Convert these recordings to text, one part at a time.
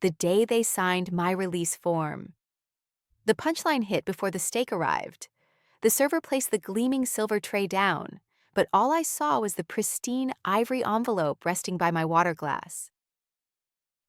the day they signed my release form. The punchline hit before the steak arrived. The server placed the gleaming silver tray down, but all I saw was the pristine ivory envelope resting by my water glass.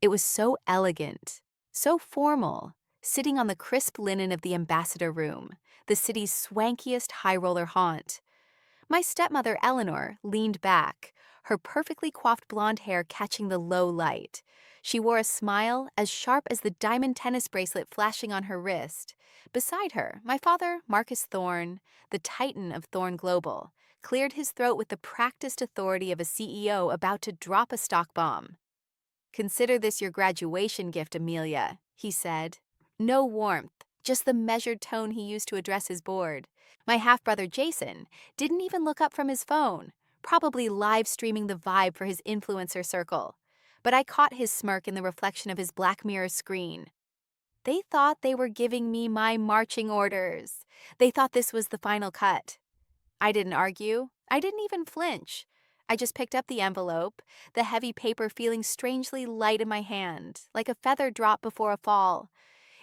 It was so elegant, so formal, sitting on the crisp linen of the ambassador room, the city's swankiest high-roller haunt. My stepmother, Eleanor, leaned back, her perfectly coiffed blonde hair catching the low light. She wore a smile as sharp as the diamond tennis bracelet flashing on her wrist. Beside her, my father, Marcus Thorne, the titan of Thorne Global, cleared his throat with the practiced authority of a CEO about to drop a stock bomb. "Consider this your graduation gift, Amelia," he said. No warmth, just the measured tone he used to address his board. My half-brother Jason didn't even look up from his phone, probably live streaming the vibe for his influencer circle. But I caught his smirk in the reflection of his Black Mirror screen. They thought they were giving me my marching orders. They thought this was the final cut. I didn't argue. I didn't even flinch. I just picked up the envelope, the heavy paper feeling strangely light in my hand, like a feather drop before a fall.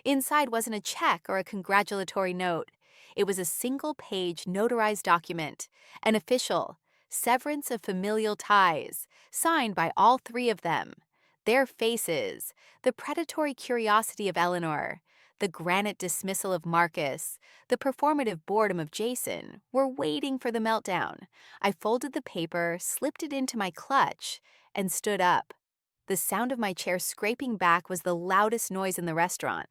Inside wasn't a check or a congratulatory note. It was a single-page notarized document, an official severance of familial ties, signed by all three of them. Their faces, the predatory curiosity of Eleanor, the granite dismissal of Marcus, the performative boredom of Jason, were waiting for the meltdown. I folded the paper, slipped it into my clutch, and stood up. The sound of my chair scraping back was the loudest noise in the restaurant.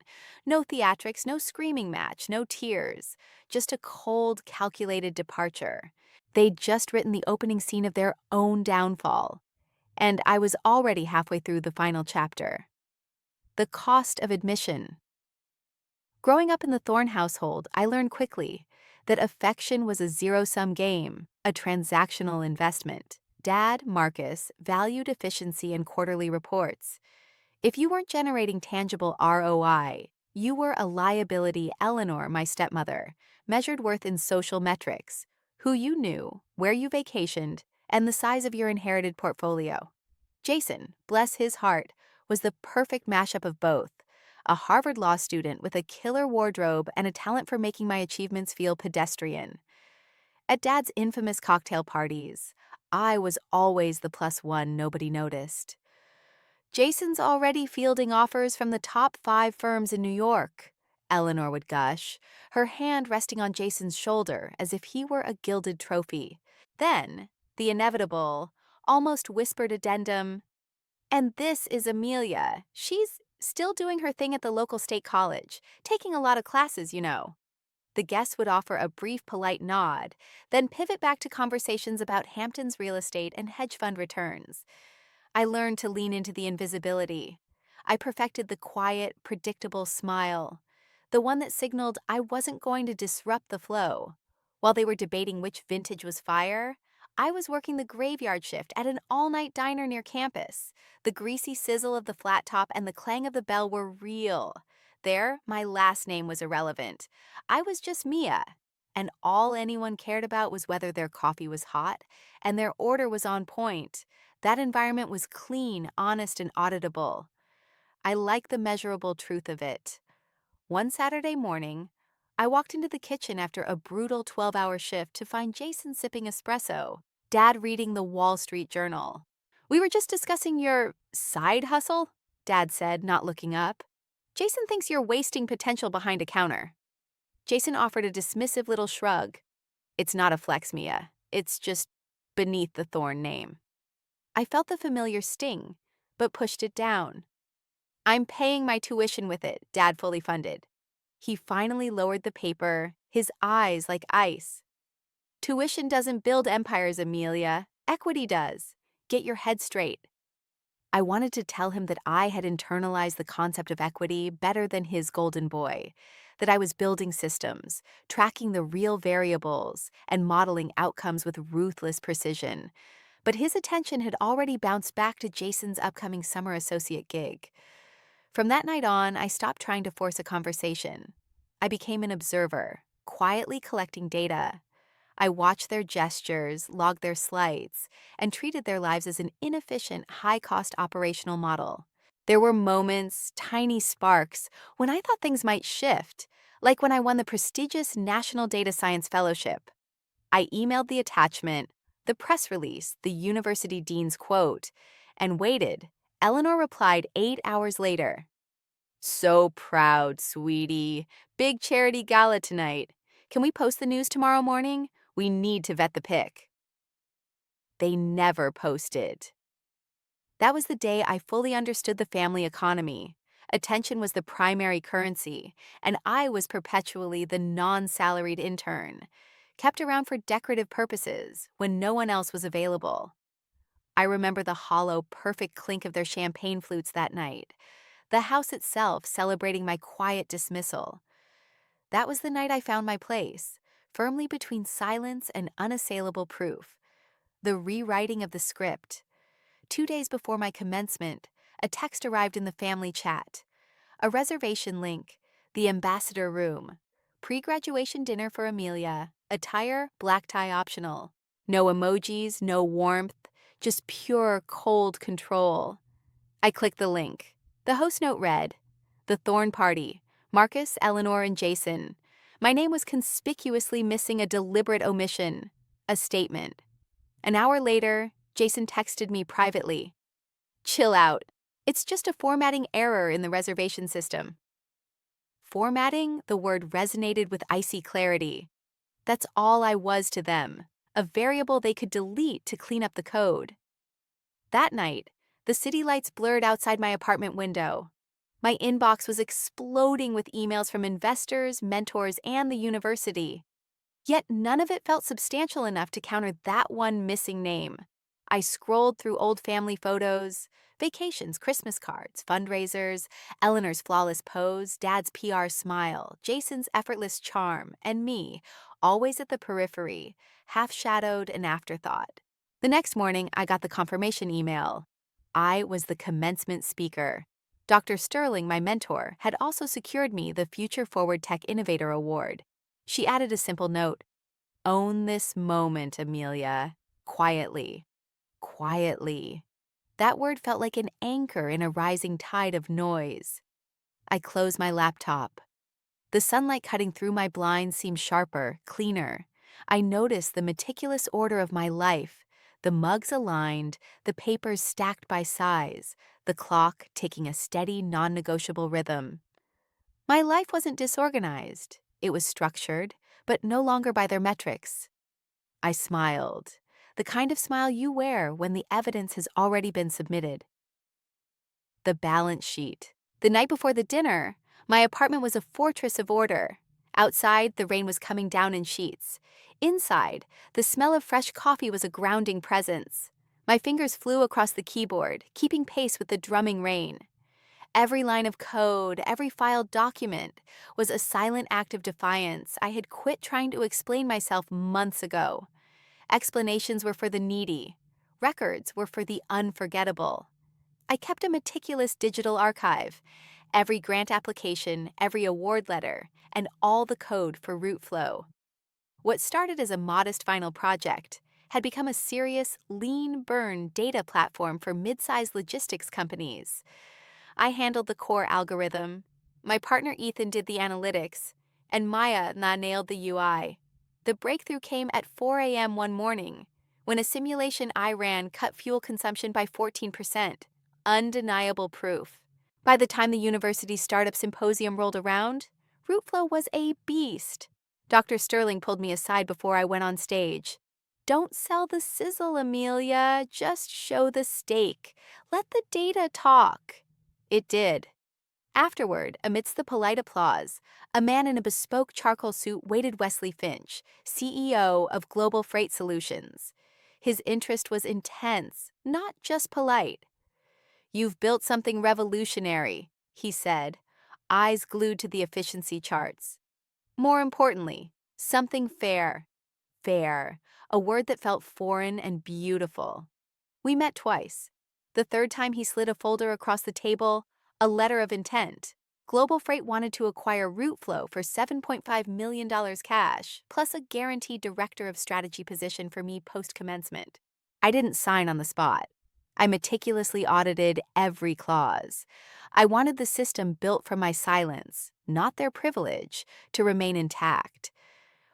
No theatrics, no screaming match, no tears. Just a cold, calculated departure. They'd just written the opening scene of their own downfall. And I was already halfway through the final chapter. The cost of admission. Growing up in the Thorne household, I learned quickly that affection was a zero-sum game, a transactional investment. Dad, Marcus, valued efficiency and quarterly reports. If you weren't generating tangible ROI, you were a liability. Eleanor, my stepmother, measured worth in social metrics: who you knew, where you vacationed, and the size of your inherited portfolio. Jason, bless his heart, was the perfect mashup of both: a Harvard law student with a killer wardrobe and a talent for making my achievements feel pedestrian. At Dad's infamous cocktail parties, I was always the plus one nobody noticed. "Jason's already fielding offers from the top 5 firms in New York," Eleanor would gush, her hand resting on Jason's shoulder as if he were a gilded trophy. Then, the inevitable, almost whispered addendum: "And this is Amelia. She's still doing her thing at the local state college, taking a lot of classes, you know." The guest would offer a brief, polite nod, then pivot back to conversations about Hampton's real estate and hedge fund returns. I learned to lean into the invisibility. I perfected the quiet, predictable smile, the one that signaled I wasn't going to disrupt the flow. While they were debating which vintage was fire, I was working the graveyard shift at an all-night diner near campus. The greasy sizzle of the flat top and the clang of the bell were real. There, my last name was irrelevant. I was just Mia, and all anyone cared about was whether their coffee was hot and their order was on point. That environment was clean, honest, and auditable. I liked the measurable truth of it. One Saturday morning, I walked into the kitchen after a brutal 12-hour shift to find Jason sipping espresso, Dad reading the Wall Street Journal. "We were just discussing your side hustle," Dad said, not looking up. "Jason thinks you're wasting potential behind a counter." Jason offered a dismissive little shrug. "It's not a flex, Mia. It's just beneath the Thorne name." I felt the familiar sting, but pushed it down. "I'm paying my tuition with it," Dad fully funded. He finally lowered the paper, his eyes like ice. "Tuition doesn't build empires, Amelia. Equity does. Get your head straight." I wanted to tell him that I had internalized the concept of equity better than his golden boy, that I was building systems, tracking the real variables, and modeling outcomes with ruthless precision. But his attention had already bounced back to Jason's upcoming summer associate gig. From that night on, I stopped trying to force a conversation. I became an observer, quietly collecting data. I watched their gestures, logged their slights, and treated their lives as an inefficient, high-cost operational model. There were moments, tiny sparks, when I thought things might shift, like when I won the prestigious National Data Science Fellowship. I emailed the attachment, the press release, the university dean's quote, and waited. Eleanor replied 8 hours later. So proud, sweetie. Big charity gala tonight. Can we post the news tomorrow morning? We need to vet the pic. They never posted. That was the day I fully understood the family economy. Attention was the primary currency, and I was perpetually the non-salaried intern, kept around for decorative purposes when no one else was available. I remember the hollow, perfect clink of their champagne flutes that night, the house itself celebrating my quiet dismissal. That was the night I found my place, firmly between silence and unassailable proof. The rewriting of the script. 2 days before my commencement, a text arrived in the family chat. A reservation link, the ambassador room, pre-graduation dinner for Amelia, attire black tie optional. No emojis, no warmth, just pure cold control. I clicked the link. The host note read, "The Thorne Party, Marcus, Eleanor, and Jason." My name was conspicuously missing a deliberate omission, a statement. An hour later, Jason texted me privately. "Chill out. It's just a formatting error in the reservation system." Formatting, the word resonated with icy clarity. That's all I was to them, a variable they could delete to clean up the code. That night, the city lights blurred outside my apartment window. My inbox was exploding with emails from investors, mentors, and the university. Yet none of it felt substantial enough to counter that one missing name. I scrolled through old family photos, vacations, Christmas cards, fundraisers, Eleanor's flawless pose, Dad's PR smile, Jason's effortless charm, and me, always at the periphery, half-shadowed an afterthought. The next morning, I got the confirmation email. I was the commencement speaker. Dr. Sterling, my mentor, had also secured me the Future Forward Tech Innovator Award. She added a simple note, "Own this moment, Amelia. Quietly. Quietly." That word felt like an anchor in a rising tide of noise. I closed my laptop. The sunlight cutting through my blinds seemed sharper, cleaner. I noticed the meticulous order of my life, the mugs aligned, the papers stacked by size, the clock taking a steady, non-negotiable rhythm. My life wasn't disorganized. It was structured, but no longer by their metrics. I smiled, the kind of smile you wear when the evidence has already been submitted. The balance sheet. The night before the dinner, my apartment was a fortress of order. Outside, the rain was coming down in sheets. Inside, the smell of fresh coffee was a grounding presence. My fingers flew across the keyboard, keeping pace with the drumming rain. Every line of code, every filed document was a silent act of defiance. I had quit trying to explain myself months ago. Explanations were for the needy. Records were for the unforgettable. I kept a meticulous digital archive, every grant application, every award letter, and all the code for RouteFlow. What started as a modest final project had become a serious, lean-burn data platform for mid-sized logistics companies. I handled the core algorithm, my partner Ethan did the analytics, and Maya nailed the UI. The breakthrough came at 4 a.m. one morning, when a simulation I ran cut fuel consumption by 14%. Undeniable proof. By the time the university startup symposium rolled around, RouteFlow was a beast. Dr. Sterling pulled me aside before I went on stage. "Don't sell the sizzle, Amelia. Just show the steak. Let the data talk." It did. Afterward, amidst the polite applause, a man in a bespoke charcoal suit waited Wesley Finch, CEO of Global Freight Solutions. His interest was intense, not just polite. "You've built something revolutionary," he said, eyes glued to the efficiency charts. "More importantly, something fair." Fair, a word that felt foreign and beautiful. We met twice. The third time he slid a folder across the table, a letter of intent. Global Freight wanted to acquire RouteFlow for $7.5 million cash, plus a guaranteed director of strategy position for me post-commencement. I didn't sign on the spot. I meticulously audited every clause. I wanted the system built from my silence, not their privilege, to remain intact.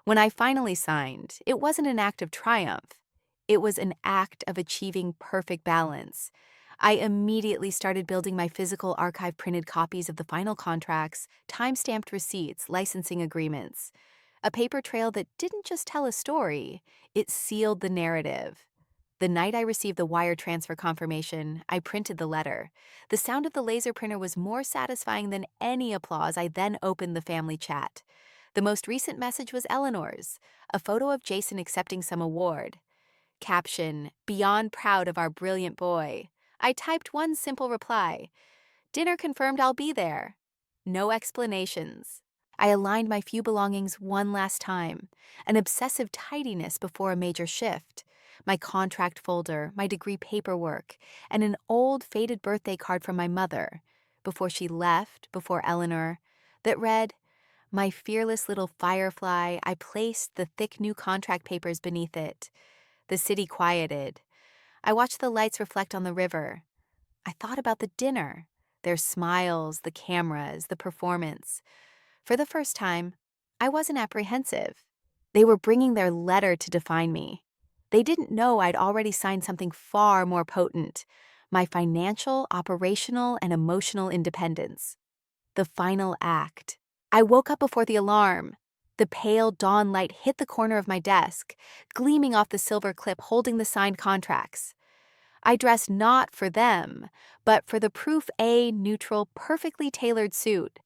When I finally signed, it wasn't an act of triumph. It was an act of achieving perfect balance. I immediately started building my physical archive printed copies of the final contracts, time-stamped receipts, licensing agreements. A paper trail that didn't just tell a story, it sealed the narrative. The night I received the wire transfer confirmation, I printed the letter. The sound of the laser printer was more satisfying than any applause. I then opened the family chat. The most recent message was Eleanor's, a photo of Jason accepting some award. Caption, "Beyond proud of our brilliant boy." I typed one simple reply, "Dinner confirmed, I'll be there." No explanations. I aligned my few belongings one last time, an obsessive tidiness before a major shift. My contract folder, my degree paperwork, and an old faded birthday card from my mother, before she left, before Eleanor, that read, "My fearless little firefly." I placed the thick new contract papers beneath it. The city quieted. I watched the lights reflect on the river. I thought about the dinner, their smiles, the cameras, the performance. For the first time, I wasn't apprehensive. They were bringing their letter to define me. They didn't know I'd already signed something far more potent, my financial, operational, and emotional independence. The final act. I woke up before the alarm. The pale dawn light hit the corner of my desk, gleaming off the silver clip holding the signed contracts. I dressed not for them, but for the Proof A neutral, perfectly tailored suit.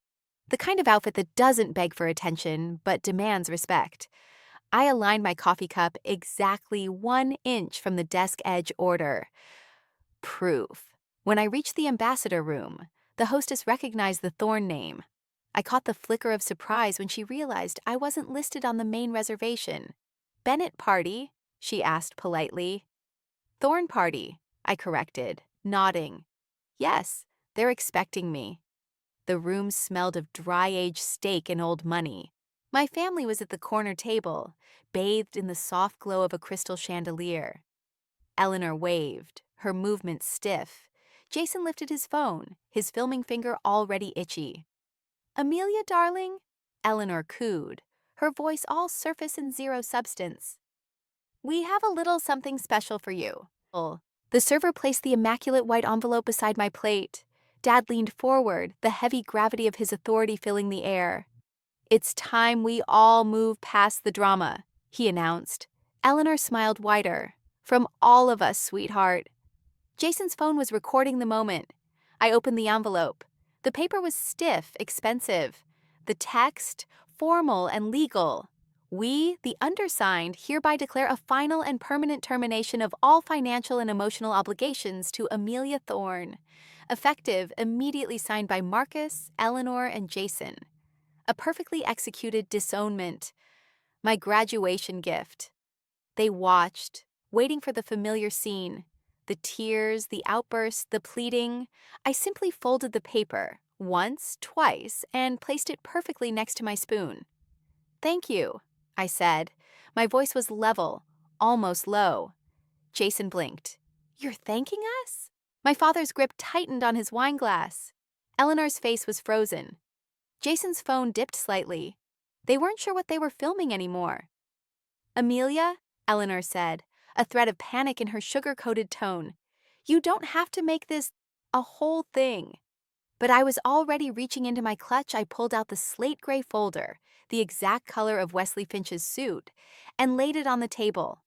The kind of outfit that doesn't beg for attention, but demands respect. I aligned my coffee cup exactly 1 inch from the desk edge order. Proof. When I reached the ambassador room, the hostess recognized the Thorne name. I caught the flicker of surprise when she realized I wasn't listed on the main reservation. "Bennett party?" she asked politely. "Thorne party," I corrected, nodding. "Yes, they're expecting me." The room smelled of dry-aged steak and old money. My family was at the corner table, bathed in the soft glow of a crystal chandelier. Eleanor waved, her movements stiff. Jason lifted his phone, his filming finger already itchy. "Amelia, darling?" Eleanor cooed, her voice all surface and zero substance. "We have a little something special for you." The server placed the immaculate white envelope beside my plate. Dad leaned forward, the heavy gravity of his authority filling the air. "It's time we all move past the drama," he announced. Eleanor smiled wider. "From all of us, sweetheart." Jason's phone was recording the moment. I opened the envelope. The paper was stiff, expensive. The text, formal and legal. "We, the undersigned, hereby declare a final and permanent termination of all financial and emotional obligations to Amelia Thorne. Effective, immediately signed by Marcus, Eleanor, and Jason. A perfectly executed disownment. My graduation gift." They watched, waiting for the familiar scene. The tears, the outbursts, the pleading. I simply folded the paper, once, twice, and placed it perfectly next to my spoon. "Thank you," I said. My voice was level, almost low. Jason blinked. "You're thanking us?" My father's grip tightened on his wine glass. Eleanor's face was frozen. Jason's phone dipped slightly. They weren't sure what they were filming anymore. "Amelia," Eleanor said, a thread of panic in her sugar-coated tone, "you don't have to make this a whole thing." But I was already reaching into my clutch. I pulled out the slate gray folder, the exact color of Wesley Finch's suit, and laid it on the table.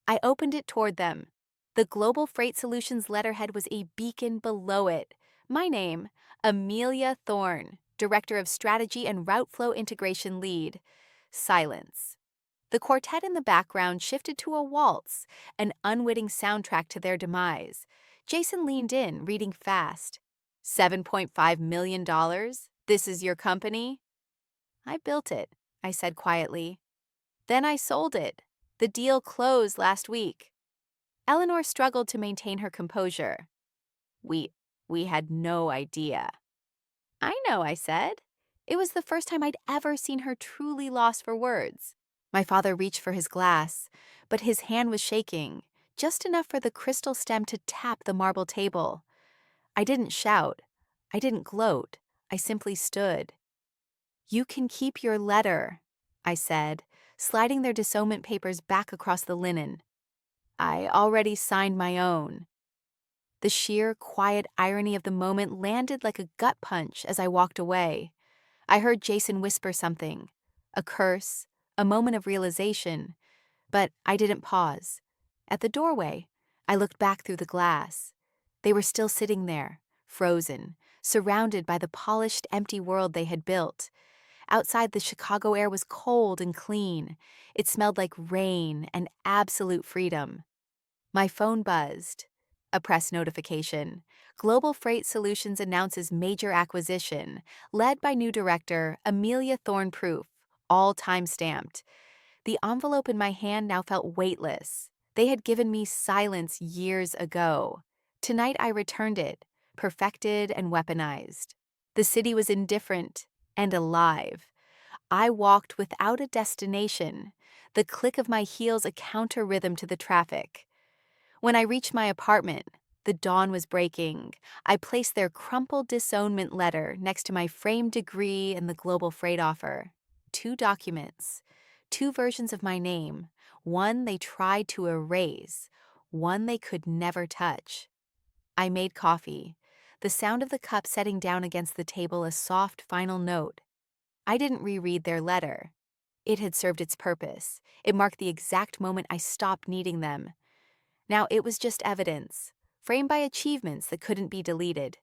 I opened it toward them. The Global Freight Solutions letterhead was a beacon below it. My name, Amelia Thorne, Director of Strategy and RouteFlow Integration Lead. Silence. The quartet in the background shifted to a waltz, an unwitting soundtrack to their demise. Jason leaned in, reading fast. $7.5 million? This is your company? "I built it," I said quietly. "Then I sold it. The deal closed last week." Eleanor struggled to maintain her composure. We had no idea." "I know," I said. It was the first time I'd ever seen her truly lost for words. My father reached for his glass, but his hand was shaking. just enough for the crystal stem to tap the marble table. I didn't shout. I didn't gloat. I simply stood. "You can keep your letter," I said, sliding their disownment papers back across the linen. "I already signed my own." The sheer, quiet irony of the moment landed like a gut punch as I walked away. I heard Jason whisper something, a curse, a moment of realization, but I didn't pause. At the doorway, I looked back through the glass. They were still sitting there, frozen, surrounded by the polished, empty world they had built. Outside, the Chicago air was cold and clean. It smelled like rain and absolute freedom. My phone buzzed. A press notification. Global Freight Solutions announces major acquisition, led by new director Amelia Thorne Proof, all time-stamped. The envelope in my hand now felt weightless. They had given me silence years ago. Tonight I returned it, perfected and weaponized. The city was indifferent and alive. I walked without a destination, the click of my heels a counter-rhythm to the traffic. When I reached my apartment, the dawn was breaking. I placed their crumpled disownment letter next to my framed degree and the global freight offer. 2 documents, 2 versions of my name, one they tried to erase, one they could never touch. I made coffee, the sound of the cup setting down against the table a soft final note. I didn't reread their letter. It had served its purpose. It marked the exact moment I stopped needing them. Now it was just evidence, framed by achievements that couldn't be deleted.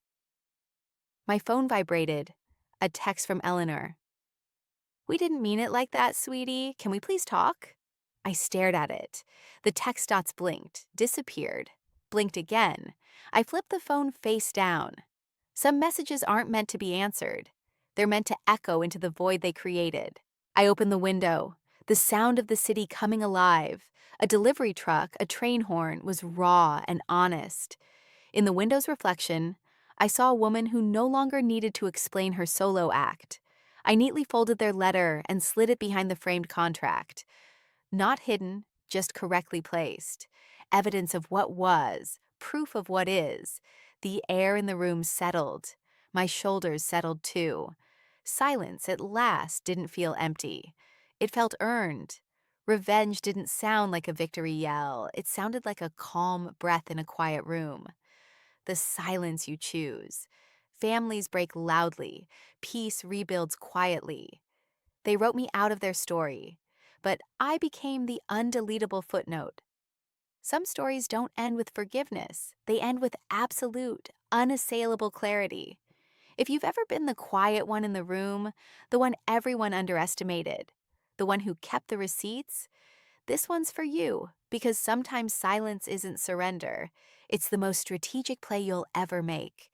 My phone vibrated. A text from Eleanor. "We didn't mean it like that, sweetie. Can we please talk?" I stared at it. The text dots blinked, disappeared, blinked again. I flipped the phone face down. Some messages aren't meant to be answered. They're meant to echo into the void they created. I opened the window. The sound of the city coming alive. A delivery truck, a train horn, was raw and honest. In the window's reflection, I saw a woman who no longer needed to explain her solo act. I neatly folded their letter and slid it behind the framed contract. Not hidden, just correctly placed. Evidence of what was, proof of what is. The air in the room settled. My shoulders settled too. Silence at last didn't feel empty. It felt earned. Revenge didn't sound like a victory yell. It sounded like a calm breath in a quiet room. The silence you choose. Families break loudly. Peace rebuilds quietly. They wrote me out of their story, but I became the undeletable footnote. Some stories don't end with forgiveness. They end with absolute, unassailable clarity. If you've ever been the quiet one in the room, the one everyone underestimated, the one who kept the receipts, this one's for you, because sometimes silence isn't surrender. It's the most strategic play you'll ever make.